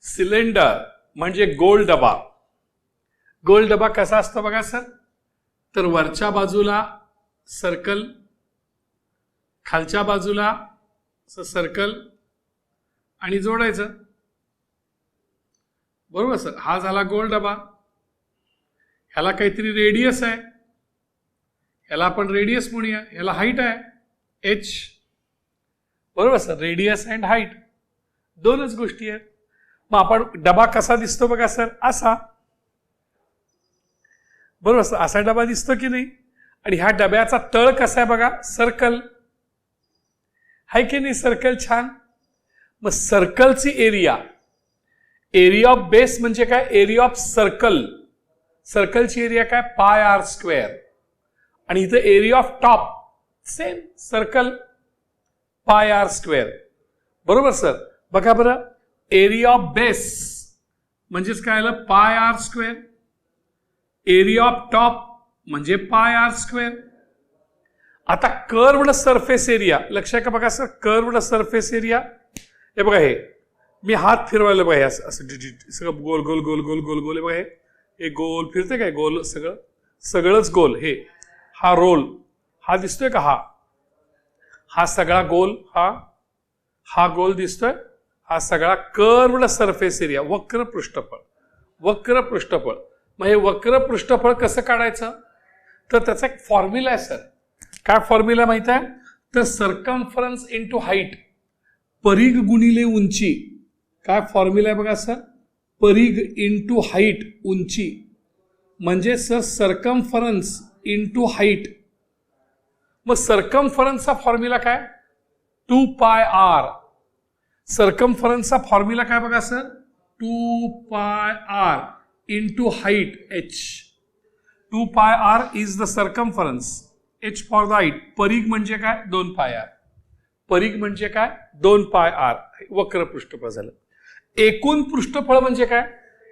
Cylinder म्हणजे गोल डबा. गोल डबा कसा असतो बघा सर, तर वरच्या बाजूला सर्कल, खालच्या बाजूला सर्कल आणि जोडायचं. बरोबर सर, हा झाला गोल डबा. ह्याला काहीतरी रेडियस आहे, ह्याला आपण रेडियस म्हणूया, ह्याला हाईट आहे h. बरोबर सर, रेडियस अँड हाईट दोनच गोष्टी आहेत. मग आपण डबा कसा दिसतो बघा सर, असा. बरोबर सर, असा डबा दिसतो की नाही. आणि ह्या डब्याचा तळ कसा आहे बघा, सर्कल आहे की नाही, सर्कल. छान. मग सर्कलची एरिया, एरिया ऑफ बेस म्हणजे काय, एरिया ऑफ सर्कल. सर्कलची एरिया काय, पाय आर स्क्वेअर. आणि इथं area of top same, circle pi r square. बरोबर सर. बघा बरं, एरिया ऑफ बेस म्हणजेच काय आलं, pi r square. Area of top म्हणजे पाय आर स्क्वेअर. आता कर्व्ड सरफेस एरिया लक्षात का बघा सर, कर्व्ड सरफेस एरिया. हे बघा, हे मी हात फिरवायला बघा, असं सगळं गोल गोल गोल गोल गोल गोल. बघा हे गोल फिरते काय, गोल सगळंच गोल. हे हा रोल हा दिसतोय का, हा सगळा गोल, हा गोल दिसतोय. हा सगळा कर्व्ड सरफेस एरिया, वक्र पृष्ठफळ. वक्र पृष्ठफळ. मग हे वक्र पृष्ठफळ कसं काढायचं, तर त्याचा एक फॉर्म्युला आहे सर. काय फॉर्म्युला माहित आहे, तर सर्कम्फरन्स इंटू हाईट, परिघ गुणिले उंची. काय फॉर्म्युला आहे बघा सर, परिघ इंटू हाईट, उंची. म्हणजे सर सर्कम्फरन्स इंटू हाईट. मग सर्कम्फरन्सचा फॉर्म्युला काय, 2 पाय आर. सर्कम्फरन्सचा फॉर्म्युला काय बघा sir, 2 pi r into height h. 2 pi r is the circumference, h for the height. परिघ म्हणजे काय, 2 पाय आर. परिघ म्हणजे काय, 2 पाय आर. वक्र पृष्ठफळ झालं. एकूण पृष्ठफळ म्हणजे काय,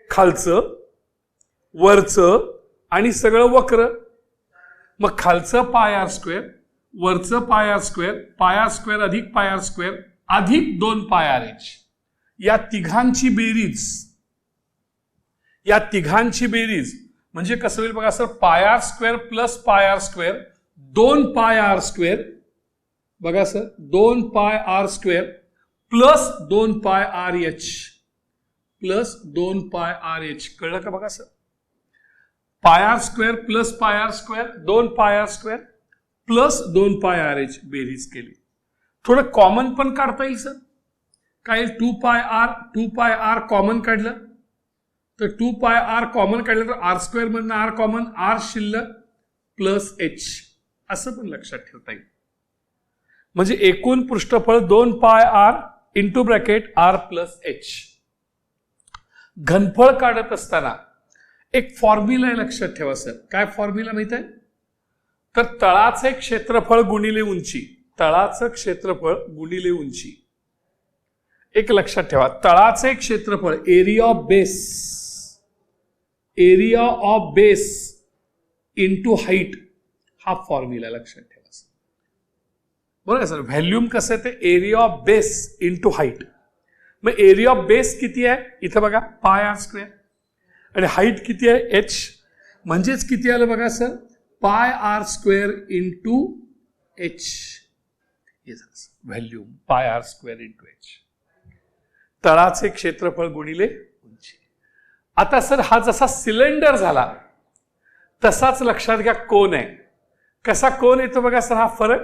खालचं वरचं आणि सगळं वक्र. मग खालचं पाय आर स्क्वेअर, वरचं pi r square, pi r square अधिक पाय आर स्क्वेअर अधिक 2 पाय आर एच. या तिघांची बेरीज, या तिघांची बेरीज म्हणजे कसं होईल बघा sir, pi r square plus pi r square, 2 pi r square. बघा sir, 2 pi r square plus 2 pi R H, plus 2 pi R H. कळलं का बघा sir, pi r square plus pi r square, 2 pi r square plus 2 pi R H बेरीज केली. थोडं common पण काढता येईल सर. काय, 2 पाय आर कॉमन काढलं तर 2 पाय आर कॉमन काढलं तर आर स्क्वेअर मधनं आर कॉमन, आर शिल्लक प्लस एच, असं पण लक्षात ठेवता येईल. म्हणजे एकूण पृष्ठफळ 2 pi r into bracket r plus h. घनफळ काढत असताना एक फॉर्म्युला आहे, लक्षात ठेवा सर. काय फॉर्म्युला माहित आहे, तर तळाचे क्षेत्रफळ गुणिले उंची. तळाचं क्षेत्रफळ गुणिले उंची. एक लक्षात ठेवा, तळाचे क्षेत्रफळ, area of base, area of base into height, हा फॉर्म्युला लक्षात ठेवा सर. बरोबर सर. व्हॅल्यूम कसं आहे, ते area of base into height. मग एरिया ऑफ बेस किती आहे, इथं बघा पाय आर स्क्वेअर. आणि हाईट किती आहे, h. म्हणजेच किती आलं बघा sir, pi r square into h. Volume pi r square into h. तळाचे क्षेत्रफळ गुणिले उंची. आता सर हा जसा सिलेंडर झाला तसाच लक्षात घ्या कोन आहे. कसा कोन येतो बघा सर, हा फरक,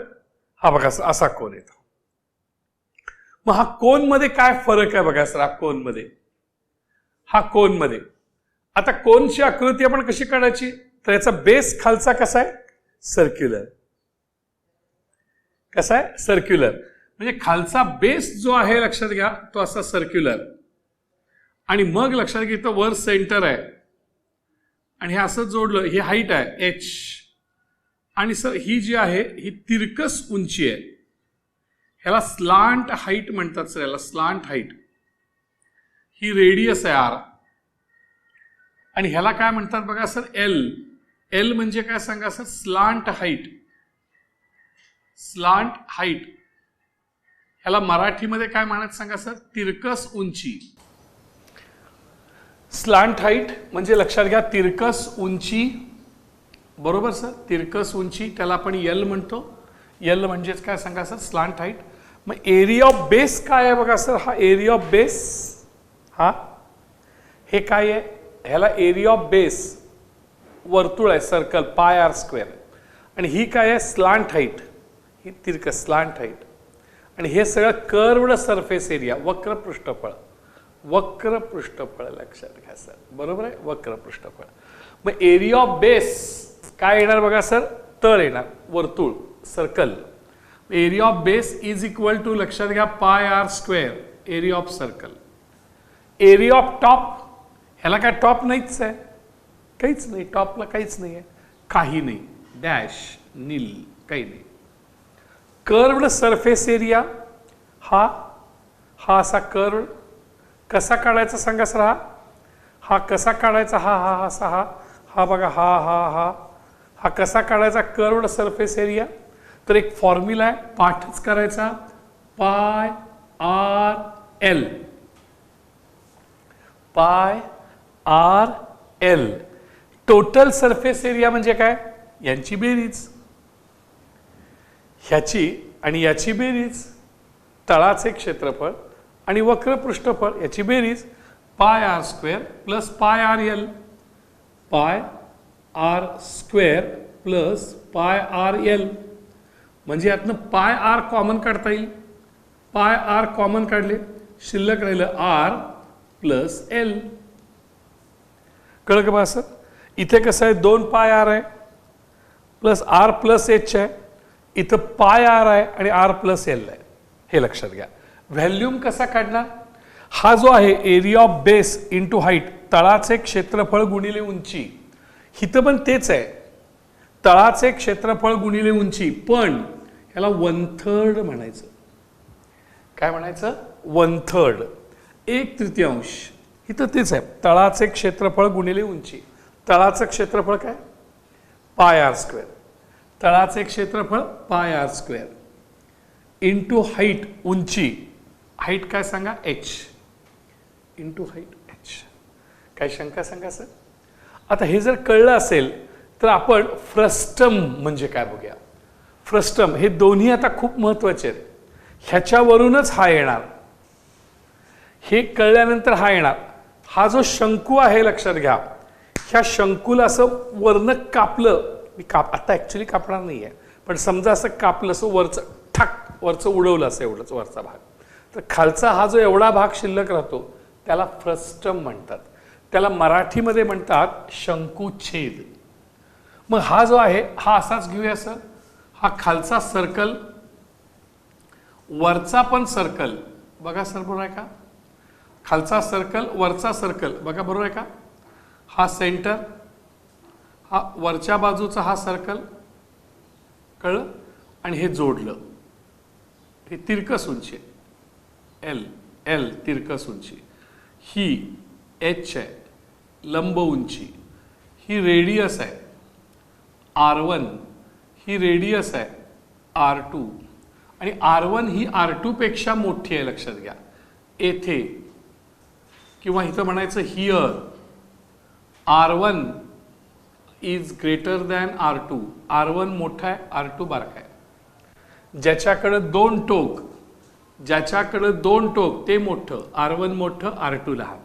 हा बघा सर असा कोन येतो. मग हा कोन मध्ये काय फरक आहे बघा सर, हा कोन मध्ये, हा कोन मध्ये. आता कोनची आकृती आपण कशी काढायची, तर याचा बेस खालचा कसा आहे, सर्क्युलर. कसा आहे, सर्क्युलर. म्हणजे खालचा बेस जो आहे लक्षात घ्या, तो असा सर्क्युलर. आणि मग लक्षात घ्या इथं वर सेंटर आहे आणि हे असं जोडलं, ही हाईट आहे h. आणि सर ही जी आहे ही तिरकस उंची आहे. ह्याला स्लांट हाईट म्हणतात सर, याला स्लांट हाईट. ही रेडियस आहे r. आणि ह्याला काय म्हणतात बघा सर, एल. एल म्हणजे काय सांगा sir, slant height. Slant height ह्याला मराठीमध्ये काय म्हणत सांगा सर, तिरकस उंची. स्लांट हाईट म्हणजे लक्षात घ्या तिरकस उंची, बरोबर सर, तिरकस उंची त्याला आपण यल म्हणतो. यल म्हणजेच काय सांगा सर, स्लांट हाईट. मग एरिया ऑफ बेस काय आहे बघा सर, हा एरिया ऑफ बेस, हा हे काय आहे, ह्याला एरिया ऑफ बेस वर्तुळ आहे सर्कल पाय आर स्क्वेअर, आणि ही काय आहे स्लांट हाईट, ही तिरकस स्लांट हाईट, आणि हे सगळं कर्वड सरफेस एरिया, वक्र पृष्ठफळ, वक्र पृष्ठफळ लक्षात घ्या सर, बरोबर आहे, वक्र पृष्ठफळ. मग एरिया ऑफ बेस काय येणार बघा सर, तळ येणार, वर्तुळ circle. Area of base is equal to लक्षात घ्या pi r square area of circle. Area of top, ह्याला काय टॉप नाहीच आहे, काहीच नाही, टॉपला काहीच नाही आहे, काही नाही, डॅश नील काही नाही. कर्वड सरफेस एरिया, हा हा असा कर्व कसा काढायचा सांगा सर, हा कसा काढायचा, हा हा असा, हा हा बघा, हा हा हा हा कसा काढायचा कर्वड सरफेस एरिया. तर एक फॉर्म्युला आहे, पाठच करायचा, pi r l, pi r l. Total surface area म्हणजे काय, यांची बेरीज, ह्याची आणि याची बेरीज, तळाचे क्षेत्रफळ आणि वक्र पृष्ठफळ याची बेरीज, pi r square plus pi r l, pi r square plus pi r l. म्हणजे यातनं पाय आर कॉमन काढता येईल, पाय आर कॉमन काढले, शिल्लक राहिलं आर प्लस एल. कळलं का बा सर, इथे कसं आहे 2 पाय आर आहे प्लस आर प्लस एच आहे, इथं पाय आर आहे आणि आर प्लस एल आहे, हे लक्षात घ्या. व्हॅल्यूम कसा काढणार, हा जो आहे area of base into height, तळाचे क्षेत्रफळ गुणिले उंची, इथं पण तेच आहे, तळाचे क्षेत्रफळ गुणिले उंची, पण याला 1/3 म्हणायचं. काय म्हणायचं, 1/3, 1/3. इथं तेच आहे, तळाचे क्षेत्रफळ गुणिले उंची. तळाचं क्षेत्रफळ काय, पाय आर स्क्वेअर, तळाचे क्षेत्रफळ pi r square into height, उंची, हाईट काय सांगा एच, इंटू हाईट एच. काय शंका सांगा सर. आता हे जर कळलं असेल तर आपण फ्रस्टम म्हणजे काय बघूया. फ्रस्टम हे दोन्ही आता खूप महत्वाचे आहेत, ह्याच्यावरूनच हा येणार, हे कळल्यानंतर हा येणार. हा जो शंकू आहे लक्षात घ्या, ह्या शंकूला असं वरनं कापलं, मी आता ऍक्च्युली कापणार नाही आहे, पण समजा असं कापलं, असं वरचं ठाक वरचं उडवलं असं एवढंच वरचा भाग, तर खालचा हा जो एवढा भाग शिल्लक राहतो त्याला फ्रस्टम म्हणतात. त्याला मराठीमध्ये म्हणतात शंकुछेद. मग हा जो आहे हा असाच घेऊया सर, हा खालचा सर्कल, वरचा पण सर्कल बघा सर, बरोबर आहे का, खालचा सर्कल वरचा सर्कल बघा, बरोबर आहे का. हा सेंटर, हा वरच्या बाजूचा हा सर्कल, कळलं, आणि हे जोडलं, हे तिरकस उंची एल, एल तिरकस उंची, ही एच आहे लंब उंची, ही रेडियस आहे R1, ही रेडियस आहे R2, आणि R1 ही R2 पेक्षा मोठी आहे लक्षात घ्या. येथे किंवा इथं म्हणायचं here R1 is greater than R2, R1 मोठा आहे R2 बारका आहे. ज्याच्याकडं 2 टोक, ज्याच्याकडं 2 टोक ते मोठं, R1 मोठं R2 लहान.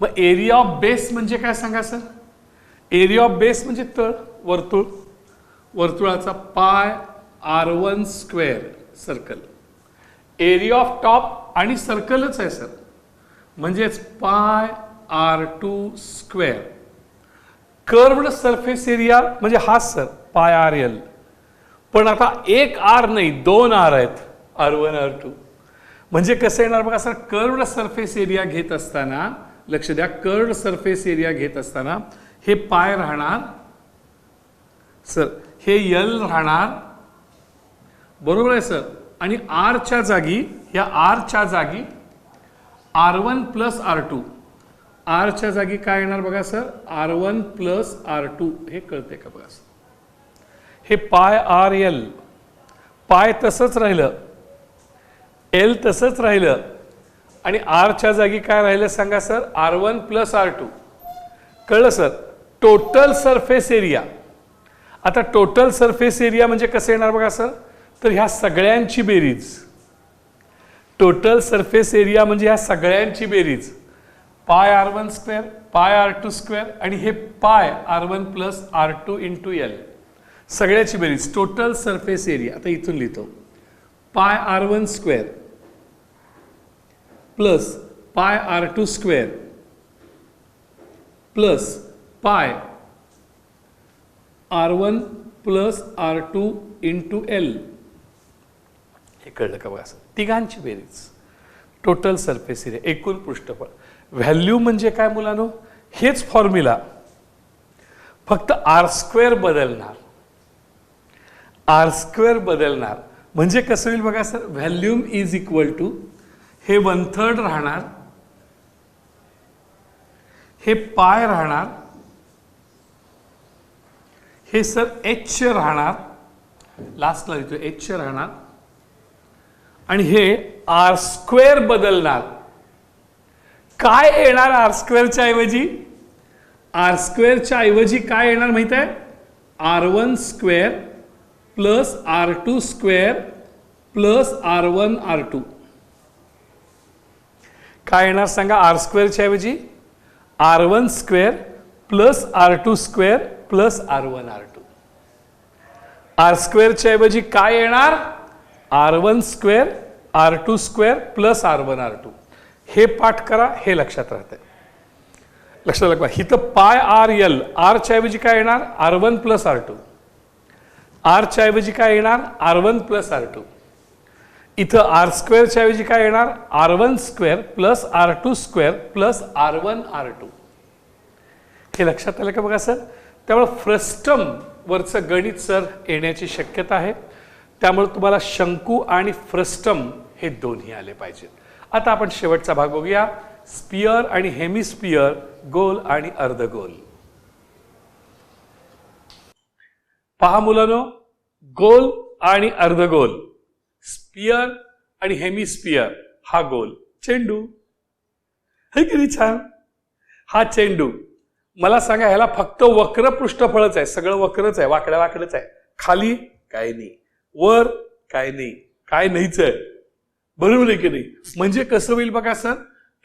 मग एरिया ऑफ बेस म्हणजे काय सांगा सर. एरिया ऑफ बेस म्हणजे तळ, वर्तुळ, वर्तुळाचा पाय R1 square circle. Area of top आणि सर्कलच आहे सर, म्हणजेच पाय R2 square. Curved surface area म्हणजे हाच सर पाय आर एल, पण आता एक आर नाही 2 आर आहेत, R1 R2. म्हणजे कसं येणार बघा सर, कर्वड सरफेस एरिया घेत असताना लक्ष द्या, कर्वड सरफेस एरिया घेत असताना हे पाय राहणार सर, हे यल राहणार, बरोबर आहे सर, आणि आरच्या जागी, या आरच्या जागी R1 प्लस R2, आरच्या जागी काय येणार बघा सर, R1 प्लस R2. हे कळते का बघा सर, हे पाय आर एल, पाय तसंच राहिलं, एल तसंच राहिलं, आणि आरच्या जागी काय राहिलं सांगा सर, R1 प्लस R2. कळलं सर. Total surface area. आता टोटल सरफेस एरिया म्हणजे कसं येणार बघा सर, तर ह्या सगळ्यांची बेरीज. टोटल सरफेस एरिया म्हणजे ह्या सगळ्यांची बेरीज. पाय R1 स्क्वेअर, पाय R2 स्क्वेअर आणि हे पाय R1 plus R2 into L, सगळ्याची बेरीज टोटल सरफेस एरिया. आता इथून लिहितो, पाय R1 स्क्वेअर प्लस पाय R2 स्क्वेअर प्लस पाय R1 plus R2 into L. हे कळलं का बघा सर, तिघांची बेरीज टोटल सरफेस एरिया, एकूण पृष्ठफळ. व्हॅल्यू म्हणजे काय मुलांनो, हेच फॉर्म्युला, फक्त R स्क्वेअर बदलणार. R स्क्वेअर बदलणार म्हणजे कसं होईल बघा sir, volume is equal to, हे 1/3 राहणार, हे पाय राहणार, हे सर H राहणार, लास्टला लिहितो H राहणार, आणि हे R स्क्वेअर बदलणार. काय येणार R स्क्वेअरच्या ऐवजी, R स्क्वेअरच्या ऐवजी काय येणार माहित आहे, R1 square plus R2 square plus R1 R2. काय येणार सांगा, R स्क्वेअरच्या ऐवजी R1 square plus R2 square plus R1 R2. R स्क्वेअरच्या ऐवजी काय येणार, R1 square R2 square plus R1 R2. हे पाठ करा, हे लक्षात राहतंय. लक्षात लागवा, इथं पाय RL, R च्या ऐवजी काय येणार, R1 प्लस R2. R च्या ऐवजी काय येणार, R1 प्लस R2. इथं R स्क्वेअरच्या ऐवजी काय येणार, R1 square plus R2 square plus R1 R2. हे लक्षात आलं का बघा सर. त्यामुळे फ्रस्टम वरचं गणित सर येण्याची शक्यता आहे. त्यामुळे तुम्हाला शंकू आणि फ्रस्टम हे दोन्ही आले पाहिजेत. आता आपण शेवटचा भाग बघूया, स्पियर आणि हेमिस्पियर, गोल आणि अर्धगोल. पहा मुलांनो, गोल आणि अर्धगोल, स्पियर आणि हेमिस्पियर, हा गोल चेंडू है की नाही छान. हा चेंडू, मला सांगा ह्याला फक्त वक्र पृष्ठफळच आहे, सगळं वक्रच आहे, वाकड्या वाकडच आहे. खाली काय नाही, वर काय नाही, काय नाहीच आहे, बरोबर आहे की नाही. म्हणजे कसं होईल बघा सर,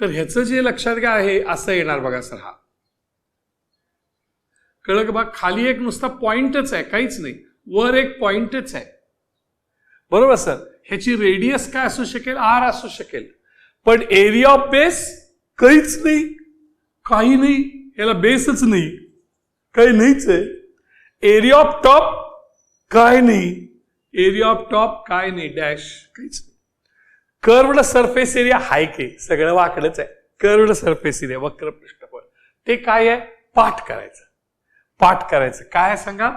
तर ह्याचं जे लक्षात घ्या आहे असं येणार बघा सर. हा कळलं का बघा, खाली एक नुसता पॉइंटच आहे, काहीच नाही, वर एक पॉइंटच आहे, बरोबर सर. ह्याची रेडियस काय असू शकेल, R असू शकेल, पण एरिया ऑफ बेस काहीच नाही, काही नाही, याला बेसच नाही, काही नाहीच आहे. एरिया ऑफ टॉप काय नाही, एरिया ऑफ टॉप काय नाही, डॅश काहीच नाही. कर्व्ड सरफेस एरिया हाय की, सगळं वाकडच आहे. कर्व्ड सरफेस एरिया, वक्र पृष्ठफळ, ते काय आहे, पाठ करायचं. पाठ करायचं काय सांगा,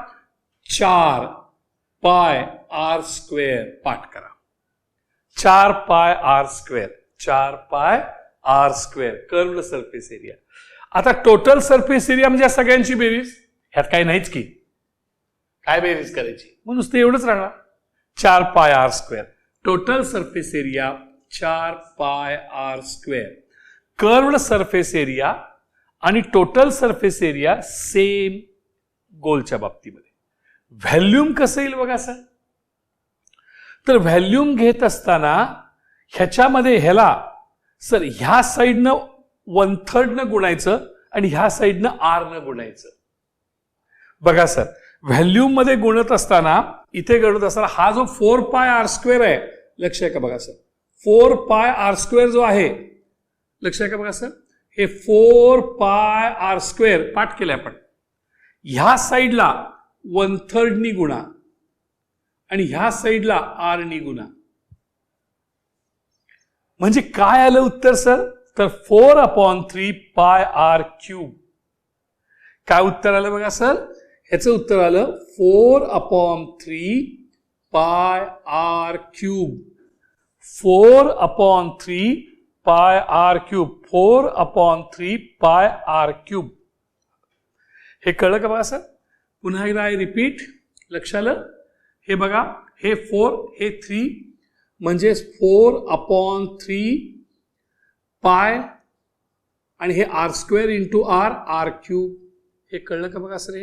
4 पाय R स्क्वेअर, पाठ करा. 4 पाय R स्क्वेअर, 4 पाय R square, curved surface area. आता टोटल सरफेस एरिया म्हणजे सगळ्यांची बेरीज, ह्यात काही नाहीच की, काय बेरीज करायची, मग नुसतं एवढंच राहणार, 4 पाय R square. Total surface area 4 पाय R square. Curved surface area आणि टोटल सरफेस एरिया सेम गोलच्या बाबतीमध्ये. व्हॅल्यूम कसं येईल बघा सर, तर व्हॅल्यूम घेत असताना ह्याच्यामध्ये ह्याला सर ह्या साईडनं 1/3 न गुणायचं आणि ह्या साईडनं R न गुणायचं. बघा सर, व्हॅल्यूम मध्ये गुणत असताना, इथे गणत असताना हा जो 4 पाय R स्क्वेअर आहे, लक्ष आहे का बघा सर, 4 पाय R स्क्वेअर जो आहे, लक्ष आहे का बघा सर, हे 4 पाय R स्क्वेअर पाठ केलंय आपण. ह्या साईडला 1/3 नी गुणा आणि ह्या साईडला R नी गुणा. म्हणजे काय आलं उत्तर सर, तर 4/3 पाय R क्यूब. काय उत्तर आलं बघा सर, ह्याचं उत्तर आलं 4/3 पाय R क्यूब. 4/3 पाय R क्यूब, 4/3 पाय R क्यूब. हे कळलं का बघा सर. पुन्हा एकदा आय रिपीट, लक्ष आलं. हे बघा, हे 4 हे 3 म्हणजे 4/3 पाय आणि हे r square into r, r cube. हे कळलं का बघा सर?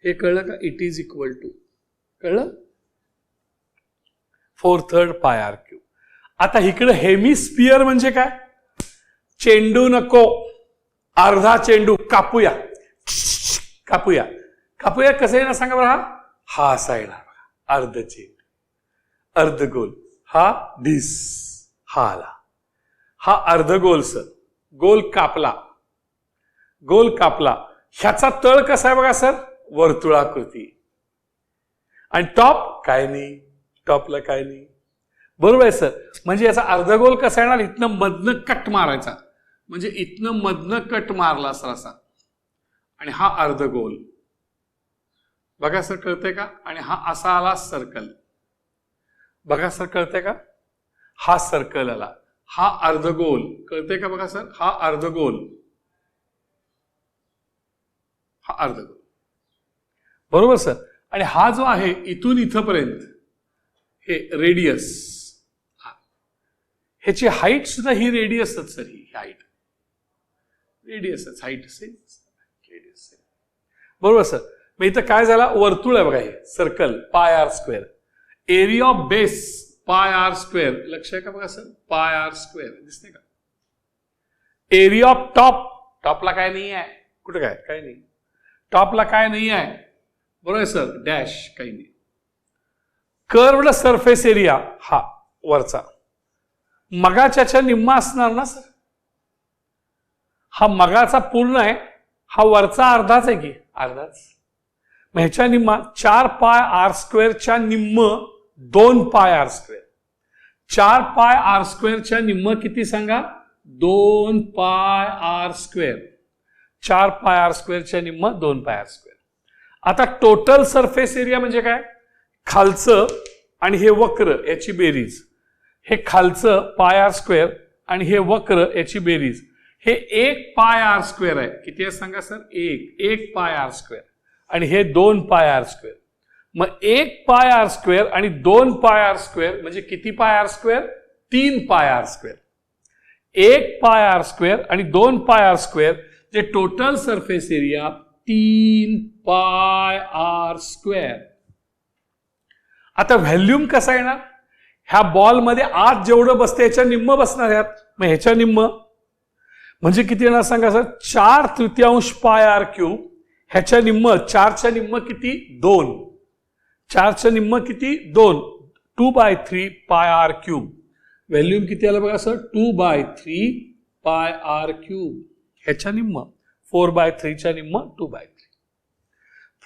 हे कळलं का? इट इज इक्वल टू, कळलं? 4/3 पाय आर क्यूब. आता इकडे हेमिस्फिअर म्हणजे काय? चेंडू नको, अर्धा चेंडू कापूया. कापूया कापूया कसं आहे ना सांगा बरं. हा साईड हा अर्ध चेंडू, अर्धगोल, हा डिस, हा आला, हा अर्धगोल सर. गोल कापला, गोल कापला. ह्याचा तळ कसा आहे बघा सर? वर्तुळाकृती. आणि टॉप काय नाही, टॉपला काय नाही. बरोबर आहे सर. म्हणजे याचा अर्धगोल कसा येणार? इथनं मधनं कट मारायचा, म्हणजे इथनं मधनं कट मारला सर असा, आणि हा अर्धगोल. बघा सर कळतंय का? आणि हा असा आला सर्कल. बघा सर कळतंय का? हा सर्कल आला, हा अर्धगोल. कळतंय का बघा सर? हा अर्धगोल, हा अर्धगोल. बरोबर सर. आणि हा जो आहे इथून इथपर्यंत हे रेडियस, ह्याची हाईट सुद्धा ही रेडियसच सर. ही हाईट रेडियसच, हाईट सेम, रेडियस सेम. बरोबर सर. मग इथं काय झाला? वर्तुळ आहे बघा, हे circle, pi r square. Area of base pi r square. लक्ष आहे का बघा सर? पाय आर स्क्वेअर दिसते का? एरिया ऑफ टॉप, टॉपला काय नाही आहे. कुठे काय? काय नाही. टॉपला काय नाही आहे. बरोबर आहे सर. डॅश, काही नाही. कर्व्ड सरफेस एरिया हा वरचा, मगाच्या निम्मा असणार ना सर. हा मगाचा पूर्ण आहे, हा वरचा अर्धाच आहे की, अर्धाच. मग ह्याच्या निम्मा 4 पाय आर स्क्वेअरच्या निम्म 2 पाय आर स्क्वेअर. 4 पाय आर स्क्वेअरच्या निम्म किती सांगा? 2 पाय आर स्क्वेअर. 4 पाय आर स्क्वेअरच्या निम्म 2 पाय आर स्क्वेअर. आता टोटल सरफेस एरिया म्हणजे काय? खालचं आणि हे वक्र याची बेरीज. हे खालचं पाय आर स्क्वेअर आणि हे वक्र याची बेरीज. हे 1 पाय आर स्क्वेअर आहे. किती आहे सांगा सर? 1 पाय आर स्क्वेअर. आणि हे 2 पाय आर स्क्वेअर. मग 1 पाय आर स्क्वेअर आणि 2 पाय आर स्क्वेअर म्हणजे किती पाय r square? 3 pi r square. 1 पाय आर स्क्वेअर आणि 2 पाय आर स्क्वेअर जे total surface area 3 pi r square. आता व्हॅल्यूम कसा येणार? ह्या बॉलमध्ये आत जेवढं बसते ह्याच्या निम्म बसणार ह्यात. मग ह्याच्या निम्म म्हणजे किती येणार सांगा सर? 4/3 पाय आर क्यूब. ह्याच्या निम्म 4च्या निम्म किती? 2. 4च्या निम्म किती? 2. 2/3 पाय आर क्यूब. व्हॅल्यूम किती आलं बघा सर? 2/3 पाय आर क्यूब. ह्याच्या निम्म 4/3च्या निम्म 2/3.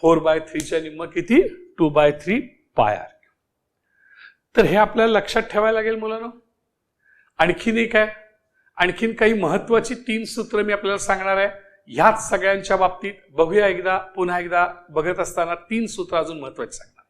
4/3च्या निम्म किती? 2/3 पाय आर क्यूब. तर हे आपल्याला लक्षात ठेवायला लागेल मुलांनो. आणखीन एक आहे, आणखीन काही महत्वाची 3 सूत्र मी आपल्याला सांगणार आहे. ह्याच सगळ्यांच्या बाबतीत बघूया एकदा, पुन्हा एकदा बघत असताना 3 सूत्र अजून महत्वाची सांगणार.